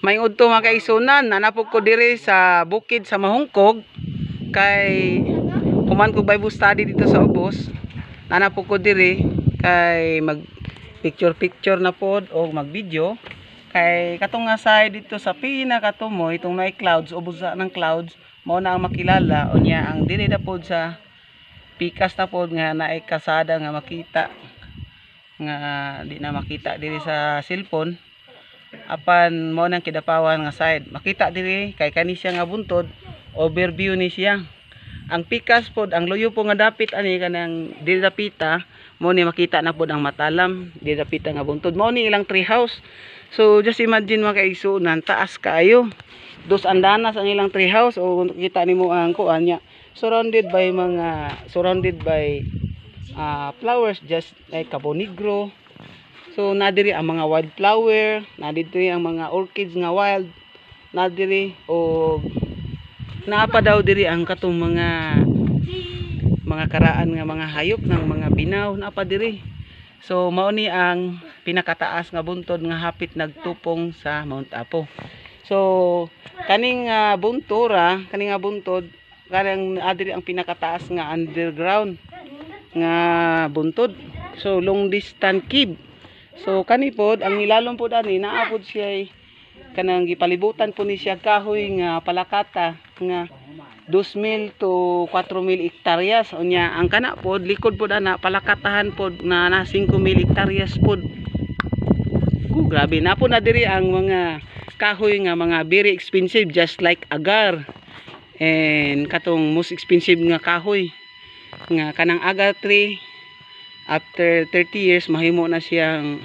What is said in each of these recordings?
May udto mga kaigsunan, nanapog ko diri sa bukid sa Mahungkog kay human ko Bible study dito sa Ubos. Nanapog ko diri kay mag picture na pod o mag video kay katong nga side dito sa pinakatumoy itong may clouds o busa ng clouds mao na ang makilala unya ang dili na pod sa pikas na pod nga naay kasada nga makita nga di na makita diri sa cellphone apan mo nang kidapawan nga side makita diri kay kani siya nga buntod overview ni siya ang pikas pod ang luyo po nga dapit ani kanang dili dapita mo ni makita na pod ang matalam dili dapita nga buntod mo ni ilang tree house so just imagine mga kaigsunan taas kaayo dos andanas ang ilang tree house o kita nimo ang kuan nya surrounded by flowers just like Cabo Negro. So nadiri ang mga wildflower, nadiri ang mga orchids nga wild, nadiri o naapa daw diri ang katong mga karaan nga mga hayop ng mga binaw naapa diri. So mao ni ang pinakataas nga buntod nga hapit nagtupong sa Mount Apo. So kaning buntod kanang adiri ang pinakataas nga underground nga buntod. So long distance cave. So kani pod ang nilalom pod ani naapod siya kanang gipalibutan po ni siya kahoy nga palakata nga 2,000 to 4,000 hektaryas unya ang kana pod likod pod ana palakatahan pod na 5,000 hektaryas pod. Grabe na po na diri ang mga kahoy nga mga very expensive just like agar and katong most expensive nga kahoy nga kanang agar tree. After 30 years mahimo na siyang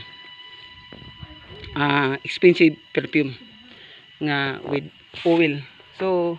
expensive perfume nga with oil. So